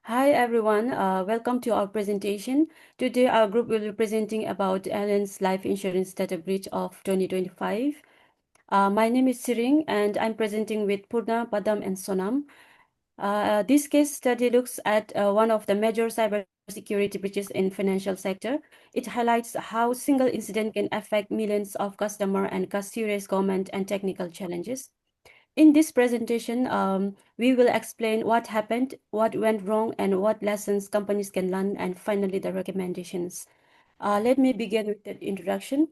Hi everyone, welcome to our presentation. Today our group will be presenting about Allianz Life Insurance Data Breach of 2025. My name is Tshering and I'm presenting with Purna, Padam and Sonam. This case study looks at one of the major cybersecurity breaches in financial sector. It highlights how single incident can affect millions of customers and cause serious government and technical challenges. In this presentation, we will explain what happened, what went wrong, and what lessons companies can learn, and finally the recommendations. Let me begin with the introduction.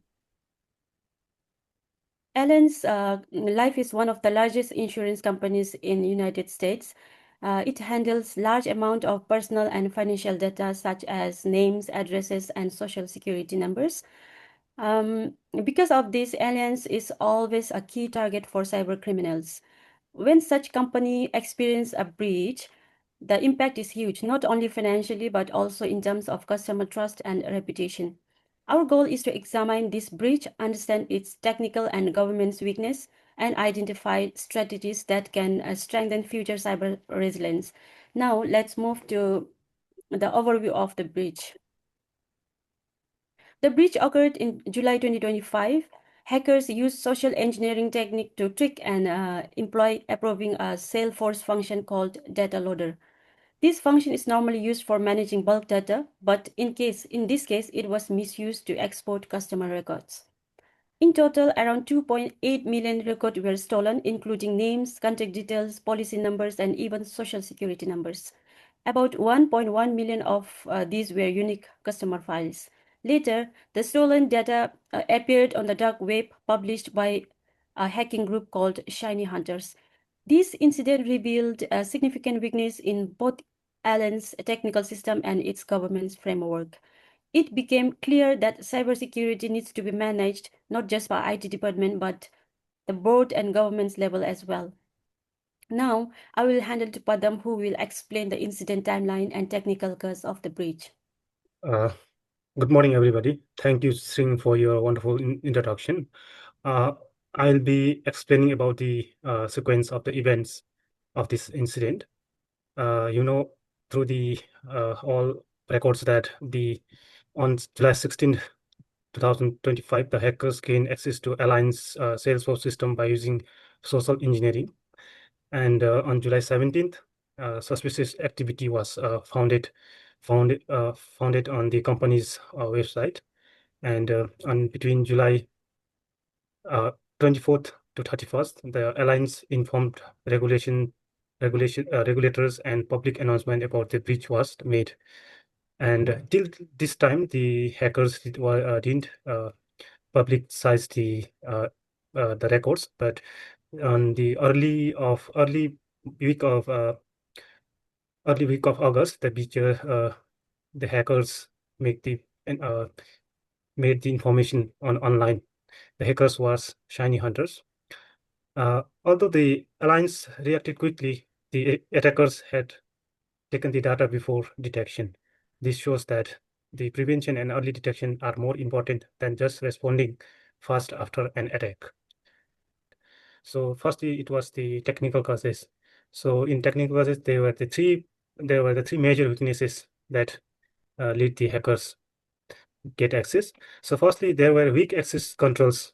Allianz Life is one of the largest insurance companies in United States. It handles large amount of personal and financial data such as names, addresses, and social security numbers. Because of this, Allianz is always a key target for cyber criminals. When such company experience a breach, the impact is huge, not only financially, but also in terms of customer trust and reputation. Our goal is to examine this breach, understand its technical and governance weakness, and identify strategies that can strengthen future cyber resilience. Now, let's move to the overview of the breach. The breach occurred in July 2025. Hackers used social engineering technique to trick and employ approving a Salesforce function called data loader. This function is normally used for managing bulk data, but in this case, it was misused to export customer records. In total, around 2.8 million records were stolen, including names, contact details, policy numbers, and even social security numbers. About 1.1 million of these were unique customer files. Later, the stolen data appeared on the dark web, published by a hacking group called Shiny Hunters. This incident revealed a significant weakness in both Allen's technical system and its governance framework. It became clear that cybersecurity needs to be managed not just by IT department but the board and government's level as well. Now, I will hand it to Padam, who will explain the incident timeline and technical cause of the breach. Uh, Good morning, everybody. Thank you, Singh, for your wonderful introduction. I'll be explaining about the sequence of the events of this incident. Through the all records that on July 16th, 2025, the hackers gained access to Allianz Salesforce system by using social engineering. And on July 17th, suspicious activity was founded on the company's website. And on between July 24th to 31st, the Alliance informed regulators and public announcement about the breach was made. And till this time, the hackers didn't publicize the records, but on the early week of August, the hackers make the uh, made the information online. The hackers was Shiny Hunters. Although the Alliance reacted quickly, the attackers had taken the data before detection. This shows that the prevention and early detection are more important than just responding fast after an attack. So firstly, it was the technical causes. So in technical causes, there were the three major weaknesses that lead the hackers get access. So firstly, there were weak access controls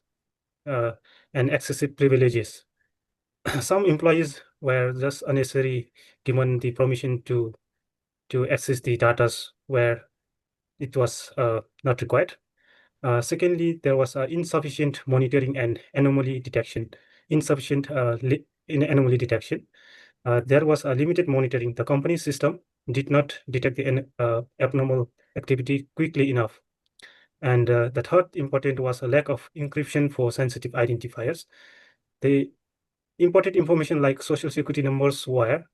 uh, and excessive privileges. Some employees were just unnecessarily given the permission to access the data where it was not required. Secondly, there was insufficient monitoring and anomaly detection. In anomaly detection. There was a limited monitoring. The company's system did not detect the abnormal activity quickly enough. And the third important was a lack of encryption for sensitive identifiers. The important information like social security numbers were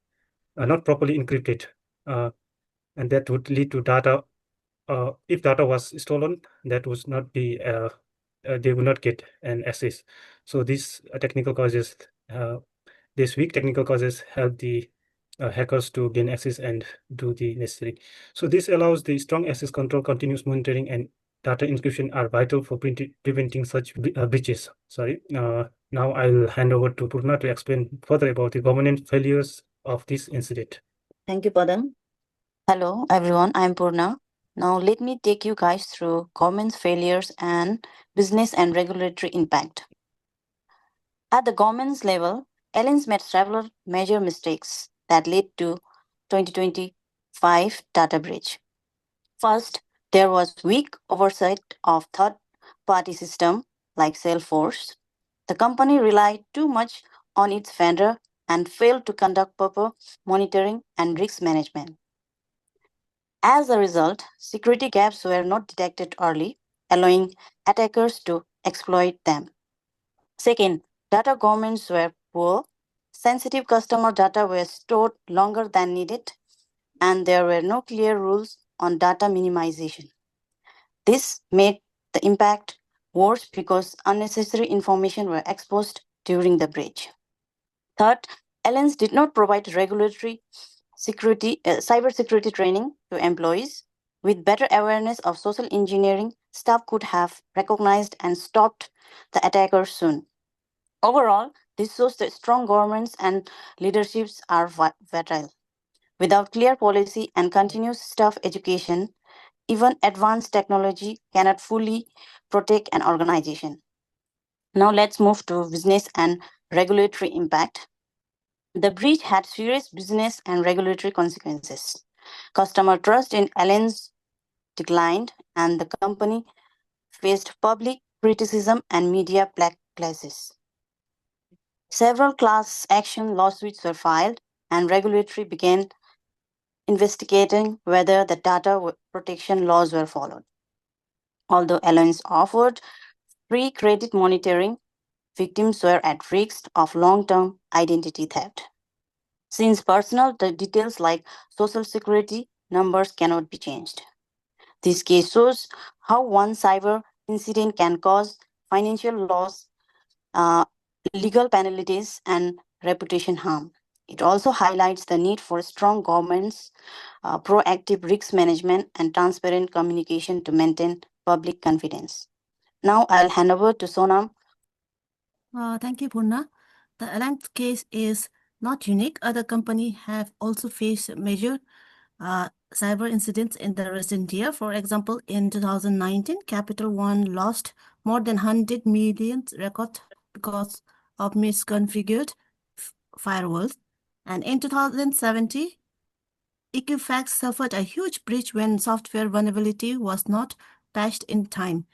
not properly encrypted, and that would lead to data. If data was stolen, that would not be they would not get an access. So these technical causes, these weak technical causes help the hackers to gain access and do the necessary. So this allows the strong access control, continuous monitoring, and data encryption are vital for preventing such breaches. Sorry. Now I'll hand over to Purna to explain further about the governance failures of this incident. Thank you, Padam. Hello everyone, I'm Purna. Now let me take you guys through government's failures and business and regulatory impact. At the government's level, Allianz made several major mistakes that led to 2025 data breach. First, there was weak oversight of third-party system like Salesforce. The company relied too much on its vendor and failed to conduct proper monitoring and risk management. As a result, security gaps were not detected early, allowing attackers to exploit them. Second, data governance were poor. Sensitive customer data were stored longer than needed, and there were no clear rules on data minimization. This made the impact worse because unnecessary information were exposed during the breach. Third, Allianz did not provide regulatory cybersecurity training to employees. With better awareness of social engineering, staff could have recognized and stopped the attackers soon. Overall, this shows that strong governments and leaderships are vital. Without clear policy and continuous staff education, even advanced technology cannot fully protect an organization. Now let's move to business and regulatory impact. The breach had serious business and regulatory consequences. Customer trust in Allianz declined, and the company faced public criticism and media backlashes. Several class action lawsuits were filed, and regulatory began investigating whether the protection laws were followed. Although Allianz offered free credit monitoring, victims were at risk of long term identity theft. Since personal details like social security numbers cannot be changed. This case shows how one cyber incident can cause financial loss, uh, legal penalties, and reputation harm. It also highlights the need for strong governments, proactive risk management, and transparent communication to maintain public confidence. Now I'll hand over to Sonam. Thank you, Purna. The Allianz case is not unique. Other companies have also faced major cyber incidents in the recent year. For example, in 2019, Capital One lost more than 100 million records because of misconfigured firewalls. And in 2017, Equifax suffered a huge breach when software vulnerability was not patched in time.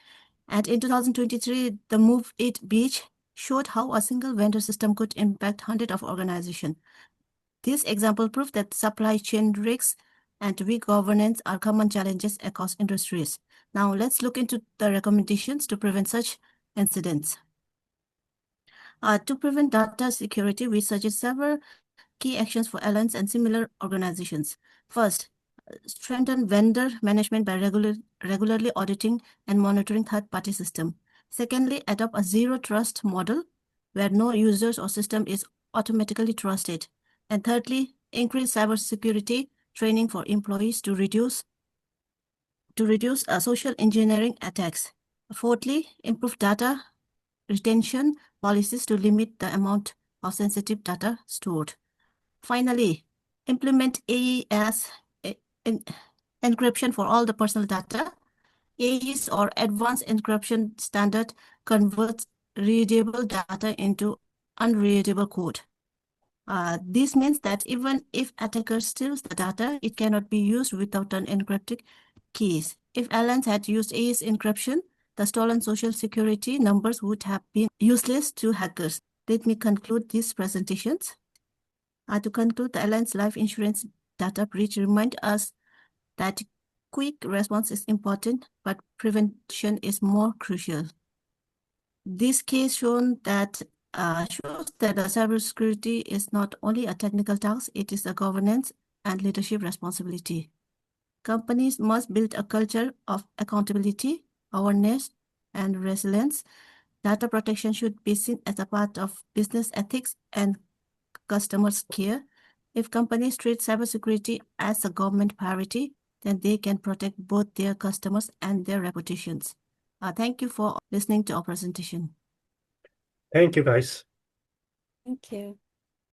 And in 2023, the Move It breach showed how a single vendor system could impact hundreds of organizations. This example proved that supply chain risks and weak governance are common challenges across industries. Now, let's look into the recommendations to prevent such incidents. To prevent data security, we suggest several key actions for Allianz and similar organizations. First, strengthen vendor management by regularly auditing and monitoring third-party system. Secondly, adopt a zero-trust model where no users or system is automatically trusted. And thirdly, increase cybersecurity training for employees to reduce social engineering attacks. Fourthly, improve data retention policies to limit the amount of sensitive data stored. Finally, implement AES encryption for all the personal data. AES or advanced encryption standard converts readable data into unreadable code. This means that even if attacker steals the data, it cannot be used without an encrypted keys. If Allianz had used AES encryption, the stolen social security numbers would have been useless to hackers. Let me conclude these presentations. To conclude, the Allianz Life Insurance data breach reminds us that quick response is important, but prevention is more crucial. This case shows that the cybersecurity is not only a technical task, it is a governance and leadership responsibility. Companies must build a culture of accountability, awareness, and resilience. Data protection should be seen as a part of business ethics and customers' care. If companies treat cybersecurity as a government priority, then they can protect both their customers and their reputations. Thank you for listening to our presentation. Thank you, guys. Thank you.